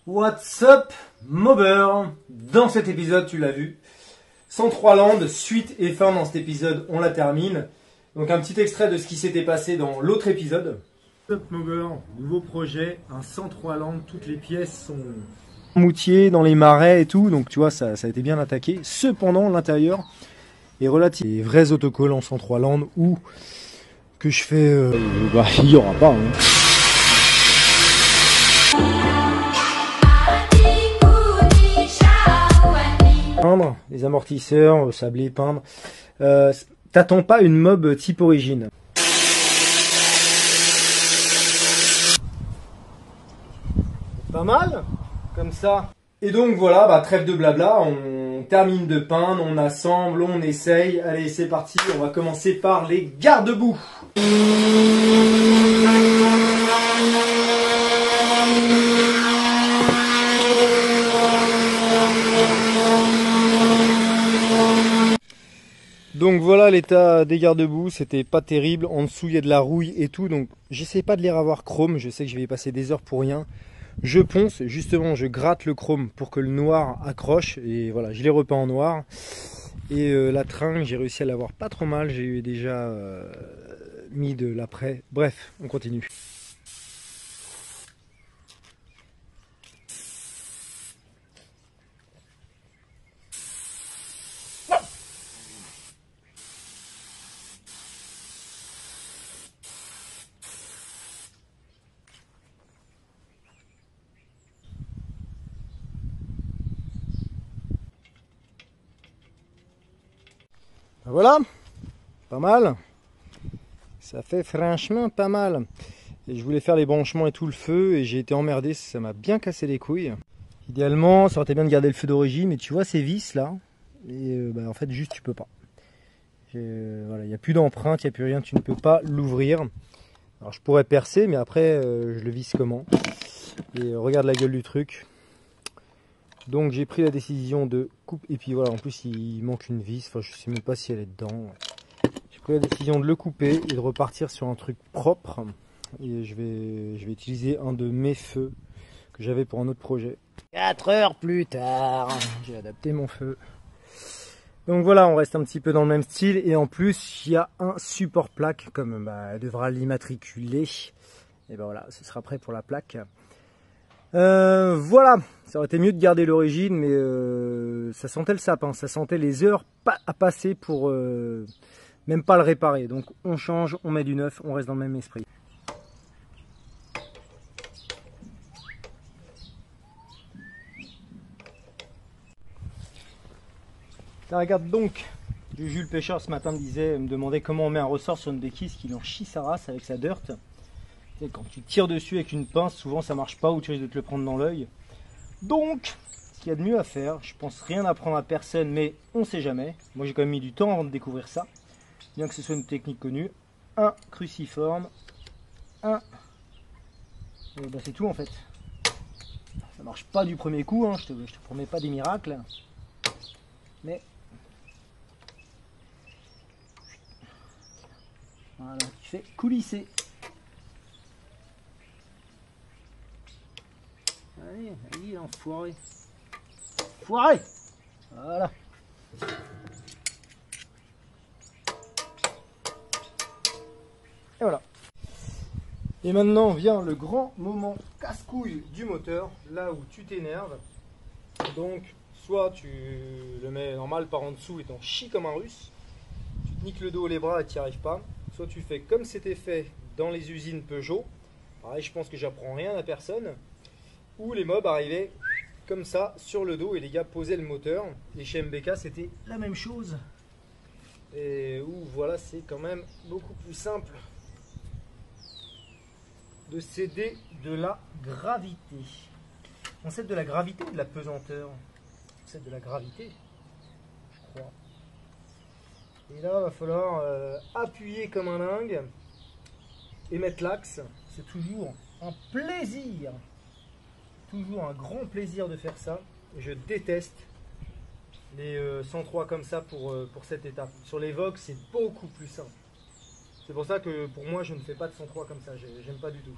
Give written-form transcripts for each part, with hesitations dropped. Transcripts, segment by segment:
What's up, Mobber? Dans cet épisode, tu l'as vu, 103 Land, suite et fin dans cet épisode, on la termine. Donc un petit extrait de ce qui s'était passé dans l'autre épisode. What's up, Mobber? Nouveau projet, un 103 Land, toutes les pièces sont moutiers dans les marais et tout, donc tu vois, ça a été bien attaqué. Cependant, l'intérieur est relatif. Les vrais autocollants 103 Land ou que je fais, il n'y aura pas. Hein. Peindre, les amortisseurs, sablés, peindre. T'attends pas une mob type origine. Pas mal, comme ça. Et donc voilà, trêve de blabla, on termine de peindre, on assemble, on essaye. Allez, c'est parti, on va commencer par les garde-boue. Donc voilà l'état des garde-boue, c'était pas terrible, en dessous il y a de la rouille et tout, donc j'essaie pas de les revoir chrome, je sais que je vais y passer des heures pour rien. Je ponce, justement je gratte le chrome pour que le noir accroche, et voilà, je l'ai repeint en noir. Et la tringle, j'ai réussi à l'avoir pas trop mal, j'ai eu déjà mis de l'après. Bref, on continue. Voilà, pas mal, ça fait franchement pas mal. Et je voulais faire les branchements et tout le feu et j'ai été emmerdé, ça m'a bien cassé les couilles. Idéalement, ça aurait été bien de garder le feu d'origine, mais tu vois ces vis là, et en fait juste tu peux pas. Voilà, il n'y a plus d'empreinte, il n'y a plus rien, tu ne peux pas l'ouvrir. Alors je pourrais percer, mais après je le visse comment? Et regarde la gueule du truc. Donc j'ai pris la décision de couper, et puis voilà, en plus il manque une vis, enfin je sais même pas si elle est dedans. J'ai pris la décision de le couper et de repartir sur un truc propre. Et je vais utiliser un de mes feux que j'avais pour un autre projet. 4 heures plus tard, j'ai adapté mon feu. Donc voilà, on reste un petit peu dans le même style, et en plus il y a un support plaque, comme elle devra l'immatriculer. Et ben voilà, ce sera prêt pour la plaque. Voilà, ça aurait été mieux de garder l'origine, mais ça sentait le sapin, ça sentait les heures à passer pour même pas le réparer. Donc on change, on met du neuf, on reste dans le même esprit. Là, regarde donc, Jules Pêcheur ce matin me demandait comment on met un ressort sur une béquille, qu'il en chie sa race avec sa dirt. Et quand tu tires dessus avec une pince, souvent ça marche pas ou tu risques de te le prendre dans l'œil. Donc, ce qu'il y a de mieux à faire, je pense rien apprendre à personne, mais on sait jamais. Moi j'ai quand même mis du temps avant de découvrir ça, bien que ce soit une technique connue. Un cruciforme, c'est tout en fait. Ça marche pas du premier coup, hein, je te promets pas des miracles, mais voilà, tu fais coulisser. Allez, enfoiré. Foiré! Voilà. Et voilà. Et maintenant vient le grand moment casse-couille du moteur, là où tu t'énerves. Donc, soit tu le mets normal par en dessous et t'en chies comme un russe, tu te niques le dos et les bras et tu n'y arrives pas. Soit tu fais comme c'était fait dans les usines Peugeot. Pareil, je pense que j'apprends rien à personne. Où les mobs arrivaient comme ça sur le dos et les gars posaient le moteur. Et chez MBK c'était la même chose. Et où voilà, c'est quand même beaucoup plus simple de céder de la gravité. On cède de la gravité ou de la pesanteur? On cède de la gravité, je crois. Et là, il va falloir appuyer comme un dingue et mettre l'axe. C'est toujours un plaisir. Toujours un grand plaisir de faire ça. Je déteste les 103 comme ça pour cette étape. Sur les Vox, c'est beaucoup plus simple. C'est pour ça que pour moi, je ne fais pas de 103 comme ça. J'aime pas du tout.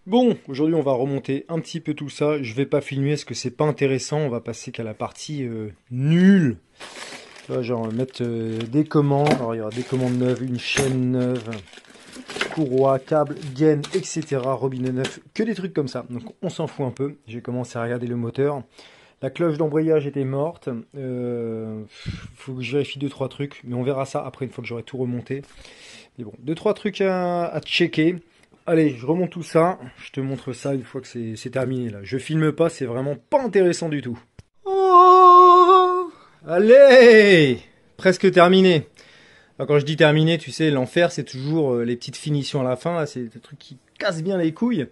Bon, aujourd'hui on va remonter un petit peu tout ça. Je vais pas filmer parce que c'est pas intéressant. On va passer qu'à la partie nulle. Tu vois, genre mettre des commandes. Alors il y aura des commandes neuves, une chaîne neuve, courroie, câble, gaine, etc. Robinet neuf, que des trucs comme ça. Donc on s'en fout un peu. J'ai commencé à regarder le moteur. La cloche d'embrayage était morte. Faut que je vérifie 2-3 trucs. Mais on verra ça après une fois que j'aurai tout remonté. Mais bon, 2-3 trucs à checker. Allez, je remonte tout ça. Je te montre ça une fois que c'est terminé là. Je filme pas, c'est vraiment pas intéressant du tout. Oh, allez, presque terminé. Alors, quand je dis terminé, tu sais, l'enfer, c'est toujours les petites finitions à la fin. Là, c'est des trucs qui cassent bien les couilles.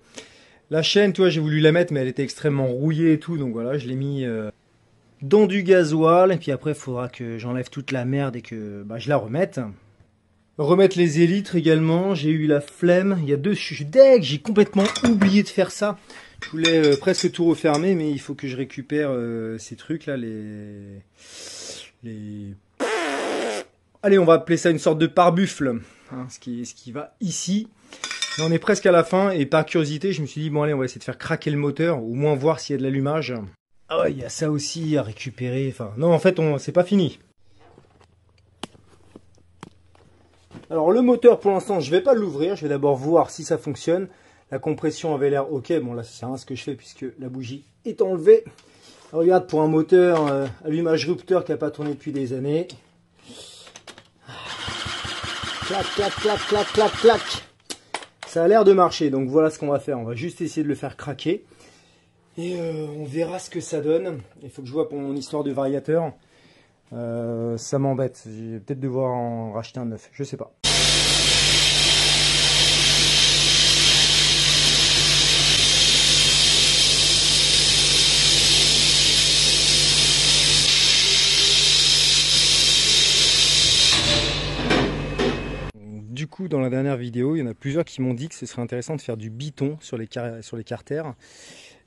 La chaîne, tu vois, j'ai voulu la mettre, mais elle était extrêmement rouillée et tout. Donc voilà, je l'ai mis dans du gasoil. Et puis après, il faudra que j'enlève toute la merde et que je la remette. Remettre les élytres également, j'ai eu la flemme. Il y a deux, je suis deg, j'ai complètement oublié de faire ça. Je voulais presque tout refermer, mais il faut que je récupère ces trucs là, les... Allez, on va appeler ça une sorte de pare-buffle, hein, ce qui va ici. Et on est presque à la fin, et par curiosité, je me suis dit, bon allez, on va essayer de faire craquer le moteur, au moins voir s'il y a de l'allumage. Ah ouais, il y a ça aussi à récupérer, enfin... Non, en fait, c'est pas fini. Alors le moteur pour l'instant je vais pas l'ouvrir, je vais d'abord voir si ça fonctionne. La compression avait l'air ok, bon là ça sert à rien ce que je fais puisque la bougie est enlevée. Alors, regarde, pour un moteur allumage rupteur qui n'a pas tourné depuis des années. Clac, clac, clac, clac, clac, clac. Ça a l'air de marcher, donc voilà ce qu'on va faire. On va juste essayer de le faire craquer. Et on verra ce que ça donne. Il faut que je vois pour mon histoire de variateur. Ça m'embête, je vais peut-être devoir en racheter un neuf, je sais pas. Du coup, dans la dernière vidéo, il y en a plusieurs qui m'ont dit que ce serait intéressant de faire du biton sur les carters.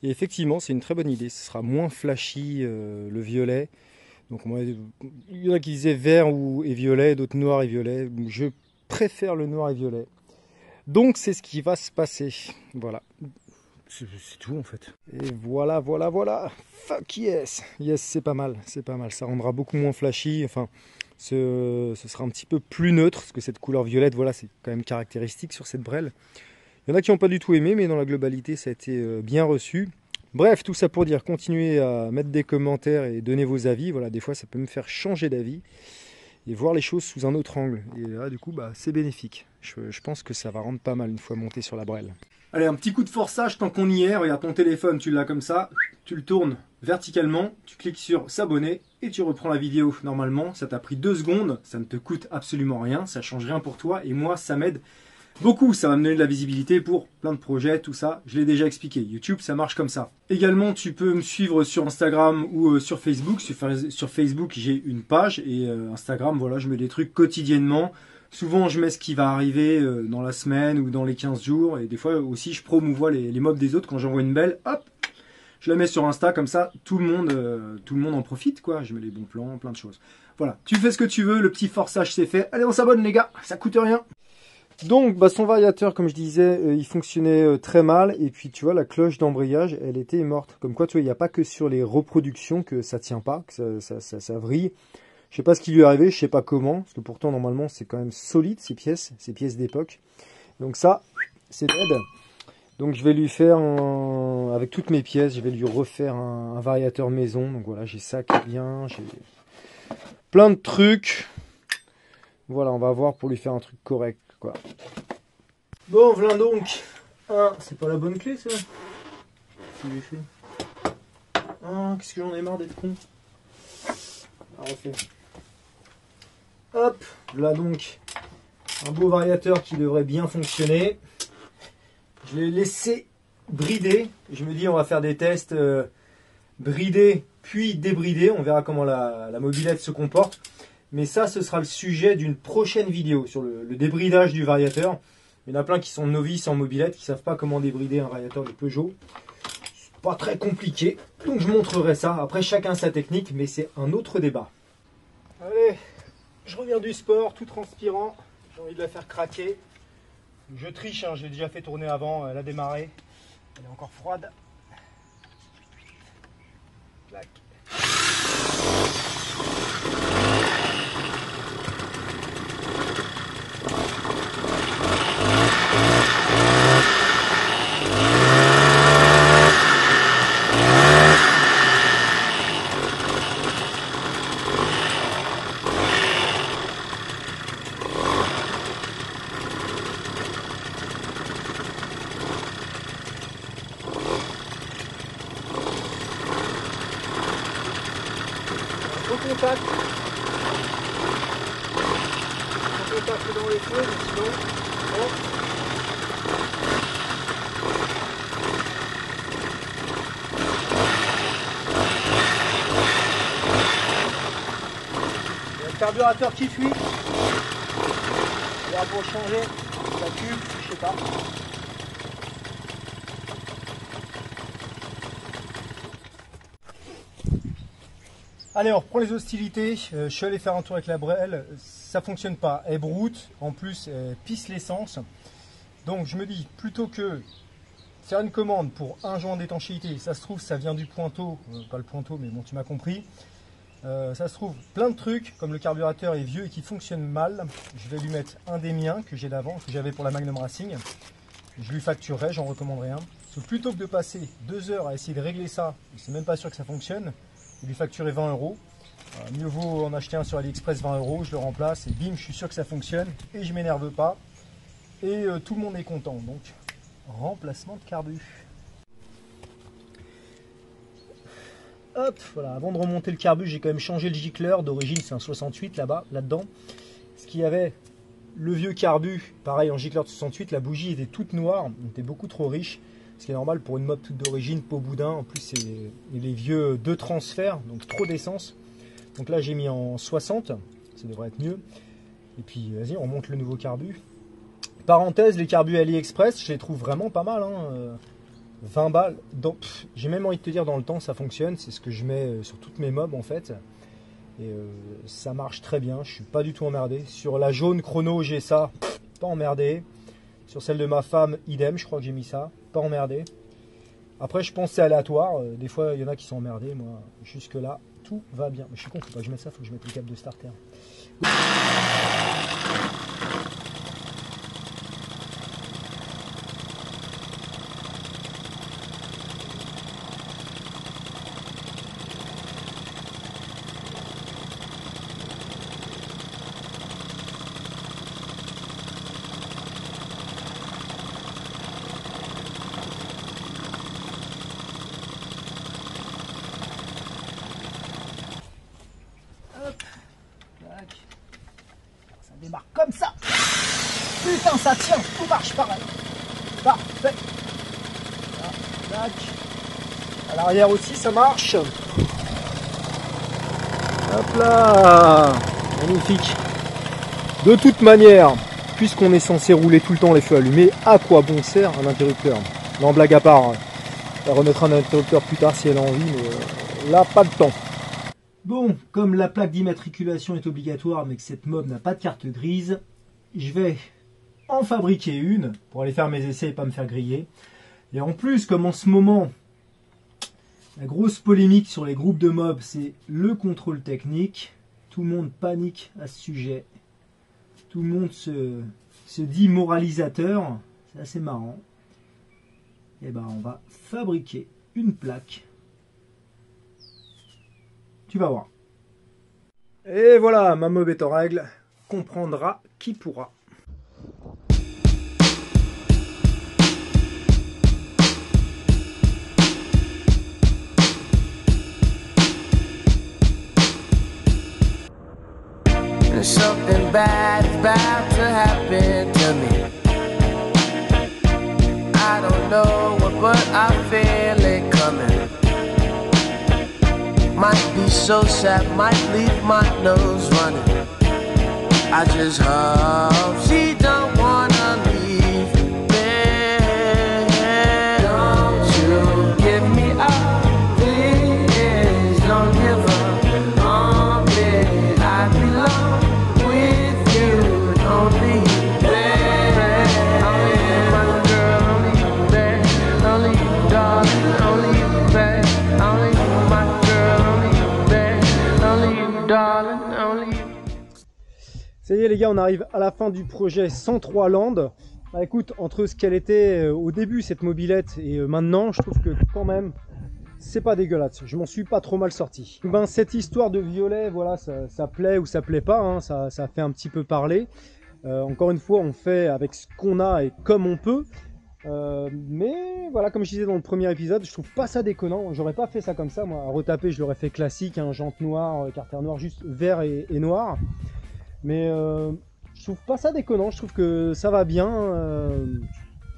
Et effectivement, c'est une très bonne idée. Ce sera moins flashy le violet. Donc, il y en a qui disaient vert et violet, d'autres noir et violet. Je préfère le noir et violet. Donc, c'est ce qui va se passer. Voilà. C'est tout en fait. Et voilà, voilà, voilà. Fuck yes. Yes, c'est pas mal. C'est pas mal. Ça rendra beaucoup moins flashy. Enfin, ce sera un petit peu plus neutre. Parce que cette couleur violette, voilà, c'est quand même caractéristique sur cette brelle. Il y en a qui n'ont pas du tout aimé, mais dans la globalité, ça a été bien reçu. Bref, tout ça pour dire, continuez à mettre des commentaires et donner vos avis. Voilà, des fois, ça peut me faire changer d'avis et voir les choses sous un autre angle. Et là, du coup, c'est bénéfique. Je pense que ça va rendre pas mal une fois monté sur la brelle. Allez, un petit coup de forçage tant qu'on y est. Regarde, ton téléphone, tu l'as comme ça. Tu le tournes verticalement, tu cliques sur s'abonner et tu reprends la vidéo. Normalement, ça t'a pris 2 secondes. Ça ne te coûte absolument rien. Ça change rien pour toi. Et moi, ça m'aide beaucoup. Ça va me donner de la visibilité pour plein de projets, tout ça. Je l'ai déjà expliqué. YouTube, ça marche comme ça. Également, tu peux me suivre sur Instagram ou sur Facebook. Sur Facebook, j'ai une page. Et Instagram, voilà, je mets des trucs quotidiennement. Souvent, je mets ce qui va arriver dans la semaine ou dans les 15 jours. Et des fois aussi, je promouvois les mobs des autres. Quand j'envoie une belle, hop, je la mets sur Insta. Comme ça, tout le monde en profite, quoi. Je mets les bons plans, plein de choses. Voilà, tu fais ce que tu veux. Le petit forçage, c'est fait. Allez, on s'abonne, les gars. Ça coûte rien. Donc, son variateur, comme je disais, il fonctionnait très mal. Et puis, tu vois, la cloche d'embrayage, elle était morte. Comme quoi, tu vois, il n'y a pas que sur les reproductions que ça tient pas, que ça vrille. Je sais pas ce qui lui est arrivé, je sais pas comment, parce que pourtant normalement c'est quand même solide ces pièces d'époque. Donc ça, c'est dead. Donc je vais lui faire, avec toutes mes pièces, je vais lui refaire un variateur maison. Donc voilà, j'ai ça qui est bien, j'ai plein de trucs. Voilà, on va voir pour lui faire un truc correct, quoi. Bon, voilà donc. Ah, c'est pas la bonne clé ça. Qu'est-ce que j'ai fait? Ah, qu'est-ce que j'en ai marre d'être con. Ah, refait. Hop, là donc, un beau variateur qui devrait bien fonctionner. Je l'ai laissé brider. Je me dis, on va faire des tests bridés puis débridés. On verra comment la mobilette se comporte. Mais ça, ce sera le sujet d'une prochaine vidéo sur le débridage du variateur. Il y en a plein qui sont novices en mobilette, qui ne savent pas comment débrider un variateur de Peugeot. C'est pas très compliqué, donc je montrerai ça. Après, chacun sa technique, mais c'est un autre débat. Allez. Je reviens du sport, tout transpirant. J'ai envie de la faire craquer. Je triche, hein, j'ai déjà fait tourner avant, elle a démarré. Elle est encore froide. Clac. Contact. Contact dans les feux, mais sinon, bon. Il y a le carburateur qui fuit. Là pour changer, la tube, je sais pas. Allez, on reprend les hostilités. Je suis allé faire un tour avec la Brel. Ça fonctionne pas. Elle broute. En plus, elle pisse l'essence. Donc, je me dis, plutôt que faire une commande pour un joint d'étanchéité, ça se trouve, ça vient du Pointeau. Pas le Pointeau, mais bon, tu m'as compris. Ça se trouve, plein de trucs, comme le carburateur est vieux et qui fonctionne mal. Je vais lui mettre un des miens que j'ai d'avant, que j'avais pour la Magnum Racing. Je lui facturerai, j'en recommanderai un. Parce que plutôt que de passer 2 heures à essayer de régler ça, c'est même pas sûr que ça fonctionne, et lui facturer 20 €. Mieux vaut en acheter un sur AliExpress 20 €, je le remplace et bim, je suis sûr que ça fonctionne et je m'énerve pas. Et tout le monde est content. Donc, remplacement de carbu. Hop, voilà, avant de remonter le carbu, j'ai quand même changé le gicleur. D'origine, c'est un 68 là-dedans. Ce qu'il y avait, le vieux carbu, pareil en gicleur de 68, la bougie était toute noire, on était beaucoup trop riche. Ce qui est normal pour une mob toute d'origine, peau boudin. En plus, c'est les vieux 2 transferts, donc trop d'essence. Donc là, j'ai mis en 60, ça devrait être mieux. Et puis, vas-y, on remonte le nouveau carbu. Parenthèse, les carbus AliExpress, je les trouve vraiment pas mal. 20 balles. J'ai même envie de te dire, dans le temps, ça fonctionne. C'est ce que je mets sur toutes mes mobs, en fait. Et ça marche très bien. Je suis pas du tout emmerdé. Sur la jaune chrono, j'ai ça. Pas emmerdé. Sur celle de ma femme, idem. Je crois que j'ai mis ça. Pas emmerdé. Après, je pense que c'est aléatoire. Des fois, il y en a qui sont emmerdés. Moi, jusque-là, tout va bien. Mais je suis con, faut pas que je mette ça. Faut que je mette le câble de starter. Ça démarre comme ça. Putain, ça tient, tout marche pareil. Parfait. Là, à l'arrière aussi, ça marche. Hop là. Magnifique. De toute manière, puisqu'on est censé rouler tout le temps les feux allumés, à quoi bon sert un interrupteur? Non, blague à part. Elle remettra un interrupteur plus tard si elle a envie, mais là, pas de temps. Bon, comme la plaque d'immatriculation est obligatoire, mais que cette mob n'a pas de carte grise, je vais en fabriquer une pour aller faire mes essais et pas me faire griller. Et en plus, comme en ce moment, la grosse polémique sur les groupes de mobs, c'est le contrôle technique. Tout le monde panique à ce sujet. Tout le monde se dit moralisateur. C'est assez marrant. Et ben, on va fabriquer une plaque. Tu vas voir. Et voilà, ma mob est en règle. Comprendra qui pourra. Something bad's about to happen to me. I don't know what, but I feel it coming. Might be so sad, might leave my nose running. I just hope she don't wanna leave me. Don't you give me up, please. Don't give up on me. I belong with you. Don't leave me. Don't leave my girl. Don't leave me. Don't leave me. y est les gars, on arrive à la fin du projet 103 Land. Bah écoute, entre ce qu'elle était au début cette mobilette et maintenant, je trouve que quand même c'est pas dégueulasse, je m'en suis pas trop mal sorti. Ben, cette histoire de violet, voilà, ça plaît ou ça plaît pas, hein, ça fait un petit peu parler. Encore une fois, on fait avec ce qu'on a et comme on peut. Mais voilà, comme je disais dans le premier épisode, je trouve pas ça déconnant. J'aurais pas fait ça comme ça, moi. À retaper, je l'aurais fait classique, hein, jante noire, carter noir, juste vert et noir. Mais je trouve pas ça déconnant, je trouve que ça va bien.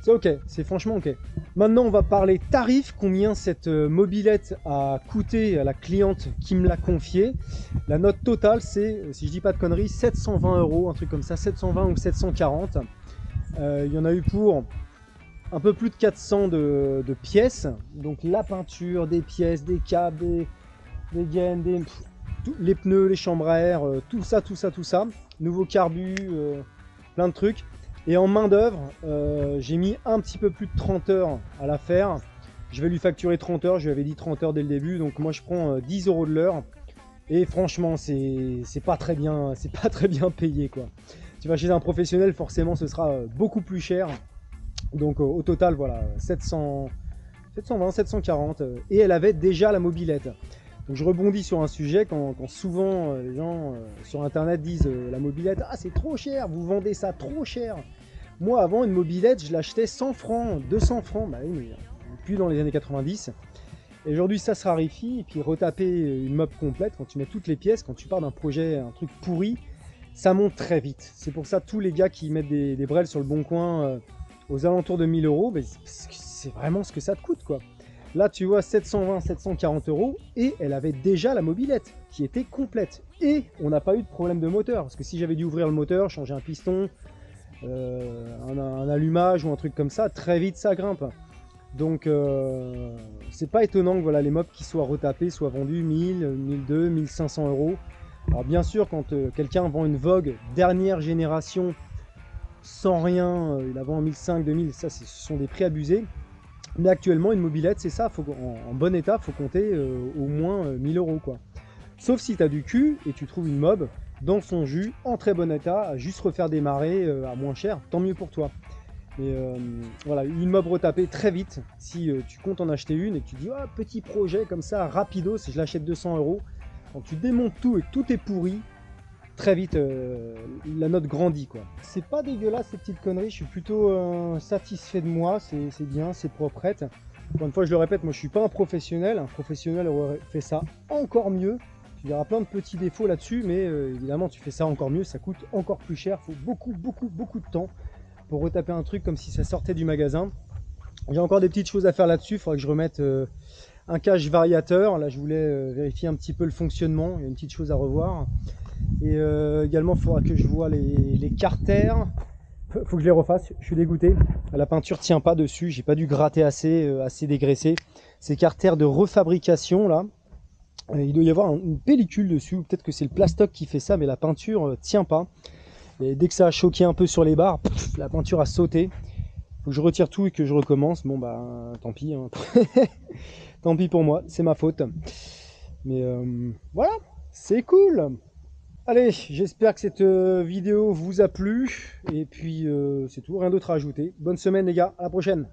C'est ok, c'est franchement ok. Maintenant, on va parler tarif, combien cette mobilette a coûté à la cliente qui me l'a confiée. La note totale, c'est, si je dis pas de conneries, 720 €, un truc comme ça, 720 ou 740. Il y en a eu pour un peu plus de 400 de pièces. Donc la peinture, des pièces, des câbles, des gaines, les pneus, les chambres à air, tout ça. Nouveau carbu, plein de trucs. Et en main d'œuvre, j'ai mis un petit peu plus de 30 heures à la faire. Je vais lui facturer 30 heures, je lui avais dit 30 heures dès le début, donc moi je prends 10 € de l'heure. Et franchement, c'est pas très bien payé quoi. Tu vas chez un professionnel, forcément ce sera beaucoup plus cher. Donc au total, voilà, 720, 740. Et elle avait déjà la mobilette. Donc je rebondis sur un sujet quand souvent les gens sur internet disent la mobilette, ah c'est trop cher, vous vendez ça trop cher. Moi avant une mobilette je l'achetais 100 francs, 200 francs, bah oui mais plus dans les années 90. Et aujourd'hui ça se raréfie, et puis retaper une mob complète, quand tu mets toutes les pièces, quand tu pars d'un projet, un truc pourri, ça monte très vite. C'est pour ça tous les gars qui mettent des brels sur le bon coin aux alentours de 1000 €, bah, c'est vraiment ce que ça te coûte quoi. Là, tu vois, 720, 740 € et elle avait déjà la mobilette qui était complète. Et on n'a pas eu de problème de moteur. Parce que si j'avais dû ouvrir le moteur, changer un piston, un allumage ou un truc comme ça, très vite ça grimpe. Donc, c'est pas étonnant que voilà, les mobs qui soient retapés soient vendus 1000, 1200, 1500 €. Alors, bien sûr, quand quelqu'un vend une Vogue dernière génération sans rien, il la vend en 1500, 2000, ça, ce sont des prix abusés. Mais actuellement, une mobilette, c'est ça, en bon état, il faut compter au moins 1000 € quoi. Sauf si tu as du cul et tu trouves une mob dans son jus, en très bon état, à juste refaire démarrer à moins cher, tant mieux pour toi. Mais voilà, une mob retapée très vite, si tu comptes en acheter une et que tu dis, oh, petit projet comme ça, rapido, si je l'achète 200 €, quand tu démontes tout et que tout est pourri, très vite la note grandit quoi. C'est pas dégueulasse ces petites conneries, je suis plutôt satisfait de moi, c'est bien, c'est proprette. Encore une fois je le répète, moi je suis pas un professionnel aurait fait ça encore mieux. Tu verras plein de petits défauts là-dessus, mais évidemment tu fais ça encore mieux, ça coûte encore plus cher, il faut beaucoup de temps pour retaper un truc comme si ça sortait du magasin. J'ai encore des petites choses à faire là-dessus, il faudra que je remette un cache variateur, là je voulais vérifier un petit peu le fonctionnement, il y a une petite chose à revoir. Et également il faudra que je vois les carters, faut que je les refasse, je suis dégoûté, la peinture tient pas dessus, j'ai pas dû gratter assez dégraissé. Ces carters de refabrication là, il doit y avoir une pellicule dessus, peut-être que c'est le plastoc qui fait ça, mais la peinture tient pas. Et dès que ça a choqué un peu sur les barres, la peinture a sauté. Faut que je retire tout et que je recommence, bon bah tant pis, hein. Tant pis pour moi, c'est ma faute. Mais voilà, c'est cool. Allez, j'espère que cette vidéo vous a plu. Et puis, c'est tout, rien d'autre à ajouter. Bonne semaine les gars, à la prochaine.